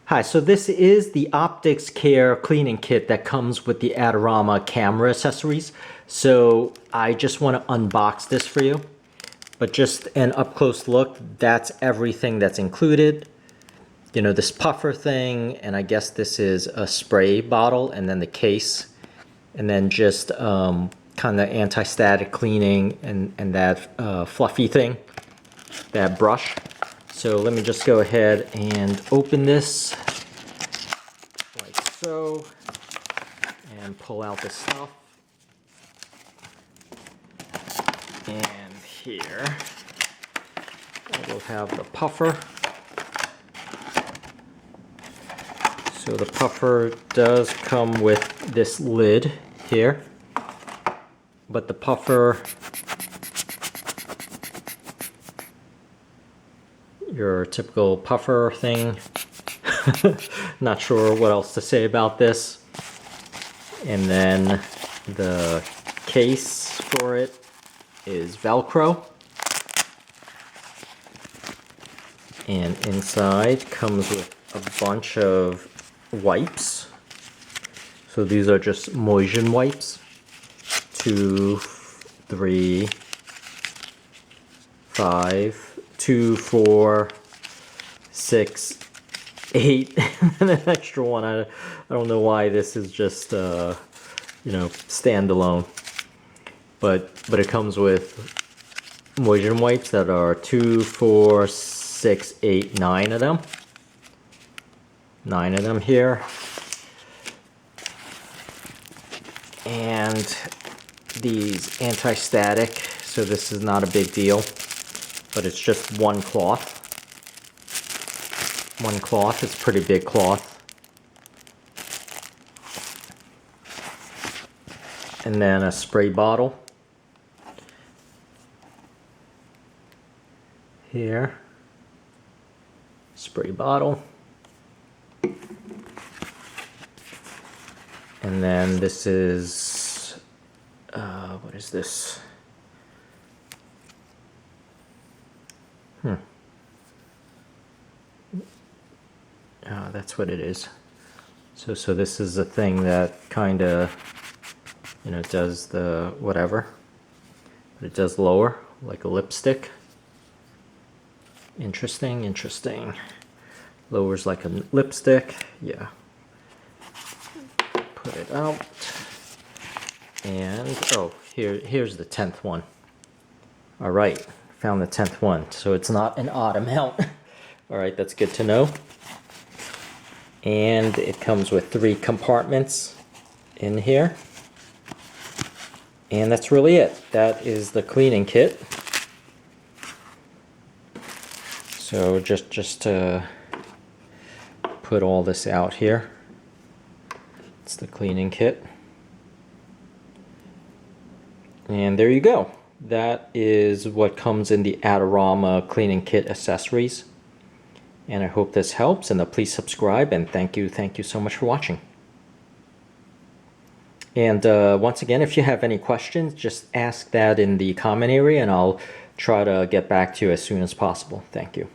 Hi, so this is the Optics Care Cleaning Kit that comes with the Adorama camera accessories. So I just want to unbox this for you. But just an up-close look, that's everything that's included. You know, this puffer thing, and I guess this is a spray bottle, and then the case. And then just kind of anti-static cleaning and that fluffy thing, that brush. So let me just go ahead and open this like so and pull out the stuff. And here we'll have the puffer. So the puffer does come with this lid here, but the puffer, your typical puffer thing. Not sure what else to say about this. And then the case for it is Velcro. And inside comes with a bunch of wipes. So these are just motion wipes. 2, 3, 5, 2, 4, 6, 8, and an extra one. I don't know why this is just you know, standalone, but it comes with motion wipes that are 2, 4, 6, 8, 9 of them. 9 of them here, and these anti-static. So this is not a big deal, but it's just one cloth. One cloth. It's a pretty big cloth. And then a spray bottle here. Spray bottle. And then this is, what is this? That's what it is. So this is a thing that kind of, you know, does the whatever, but it does lower like a lipstick. Interesting, interesting. Lowers like a lipstick. Yeah. Put it out. And oh, here's the 10th one. All right, found the 10th one. So it's not an odd amount. All right, that's good to know. And it comes with 3 compartments in here. And that's really it. That is the cleaning kit. So just to put all this out here. It's the cleaning kit. And there you go. That is what comes in the Adorama cleaning kit accessories. And I hope this helps, and please subscribe, and thank you so much for watching. And once again, if you have any questions, just ask that in the comment area, and I'll try to get back to you as soon as possible. Thank you.